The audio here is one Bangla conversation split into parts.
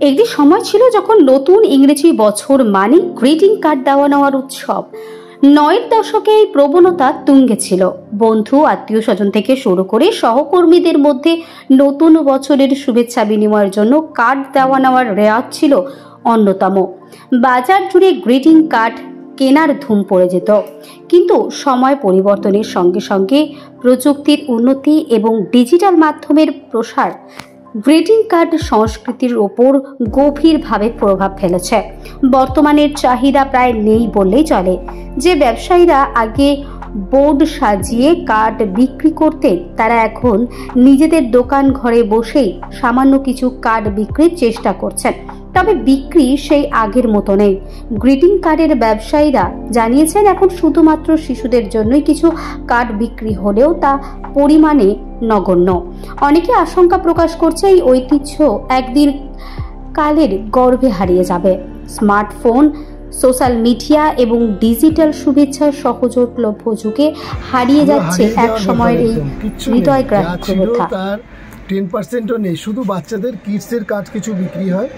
একটি সময় ছিল যখন নতুন ইংরেজি বছর মানে গ্রিটিং কার্ড দেওয়া নেওয়ার উৎসব। ৯-এর দশকে এই প্রবণতা তুঙ্গে ছিল। বন্ধু, আত্মীয় স্বজন থেকে শুরু করে সহকর্মীদের মধ্যে নতুন বছরের শুভেচ্ছা বিনিময়ের জন্য কার্ড দেওয়া নেওয়ার রেওয়াজ ছিল অন্যতম। বাজার জুড়ে গ্রিটিং কার্ড কেনার ধুম পড়ে যেত। কিন্তু সময় পরিবর্তনের সঙ্গে সঙ্গে প্রযুক্তির উন্নতি এবং ডিজিটাল মাধ্যমের প্রসার গ্রিটিং কার্ড সংস্কৃতির ওপর গভীরভাবে প্রভাব ফেলেছে। বর্তমানের চাহিদা প্রায় নেই বললেই চলে। যে ব্যবসায়ীরা আগে বোর্ড সাজিয়ে কার্ড বিক্রি করতেন, তারা এখন নিজেদের দোকান ঘরে বসেই সামান্য কিছু কার্ড বিক্রির চেষ্টা করছেন। তবে বিক্রি সেই আগের মতো নেই। গ্রিটিং কার্ডের ব্যবসায়ীরা জানিয়েছেন, এখন শুধুমাত্র শিশুদের জন্যই কিছু কার্ড বিক্রি হলেও তা পরিমাণে নগণ্য। অনেকে আশঙ্কা প্রকাশ করছে এই ঐতিহ্য একদিন কালের গর্ভে হারিয়ে যাবে। স্মার্টফোন, সোশ্যাল মিডিয়া এবং ডিজিটাল শুভেচ্ছার সহজলভ্য যুগে হারিয়ে যাচ্ছে এক সময়ের এই হৃদয়গ্রাহী প্রথা। 10%ও নেই, শুধু বাচ্চাদের কিডসের কার্ড কিছু বিক্রি হয়।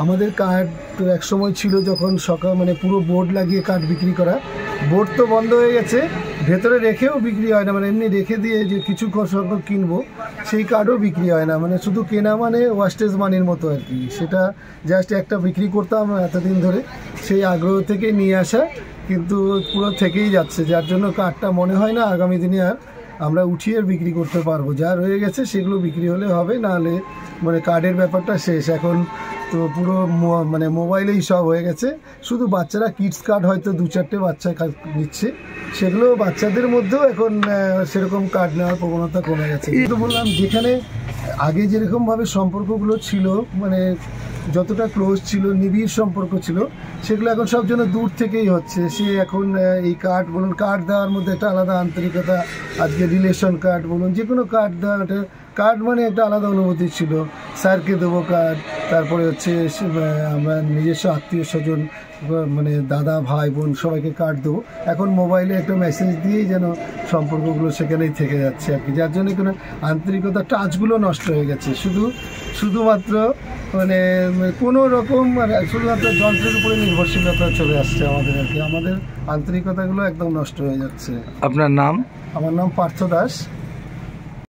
আমাদের কার্ড তো এক সময় ছিল যখন সকাল পুরো বোর্ড লাগিয়ে কার্ড বিক্রি করা। বোর্ড তো বন্ধ হয়ে গেছে, ভেতরে রেখেও বিক্রি হয় না, এমনি রেখে দিয়ে যে কিছু সংখ্যক কিনবো সেই কার্ডও বিক্রি হয় না। শুধু কেনা ওয়াস্টেজ মানির মতো আর কি। সেটা জাস্ট একটা বিক্রি করতাম এতদিন ধরে, সেই আগ্রহ থেকে নিয়ে আসা, কিন্তু পুরো থেকেই যাচ্ছে, যার জন্য কার্ডটা মনে হয় না আগামী দিনে আর আমরা উঠিয়ে বিক্রি করতে পারবো। যা রয়ে গেছে সেগুলো বিক্রি হলে হবে, নাহলে কার্ডের ব্যাপারটা শেষ। এখন তো পুরো মোবাইলেই সব হয়ে গেছে। শুধু বাচ্চারা কিডস কার্ড হয়তো 2-4টে বাচ্চা নিচ্ছে, সেগুলো বাচ্চাদের মধ্যেও এখন সেরকম কার্ড নেওয়ার প্রবণতা কমে গেছে। কিন্তু বললাম, যেখানে আগে যেরকমভাবে সম্পর্কগুলো ছিল, যতটা ক্লোজ ছিল, নিবিড় সম্পর্ক ছিল, সেগুলো এখন সব জন্য দূর থেকেই হচ্ছে। সে এখন এই কার্ড বলুন, কার্ড দেওয়ার মধ্যে একটা আলাদা আন্তরিকতা। আজকে রিলেশন কার্ড বলুন, যে কোনো কার্ড দেওয়াটা, কার্ড একটা আলাদা অনুভূতি ছিল। স্যারকে দেবো কার্ড, তারপরে আমরা নিজস্ব আত্মীয় স্বজন দাদা ভাই বোন সবাইকে কার্ড দেবো। এখন মোবাইলে একটা মেসেজ দিয়েই যেন সম্পর্কগুলো সেখানেই থেকে যাচ্ছে আর কি, যার জন্য কোনো আন্তরিকতা, টাচগুলো নষ্ট হয়ে গেছে। শুধুমাত্র কোনো রকম শুধুমাত্র যন্ত্রের উপরে নির্ভরশীলতা চলে আসছে আমাদের আর কি। আমাদের আন্তরিকতাগুলো একদম নষ্ট হয়ে যাচ্ছে। আপনার নাম? আমার নাম পার্থ দাস।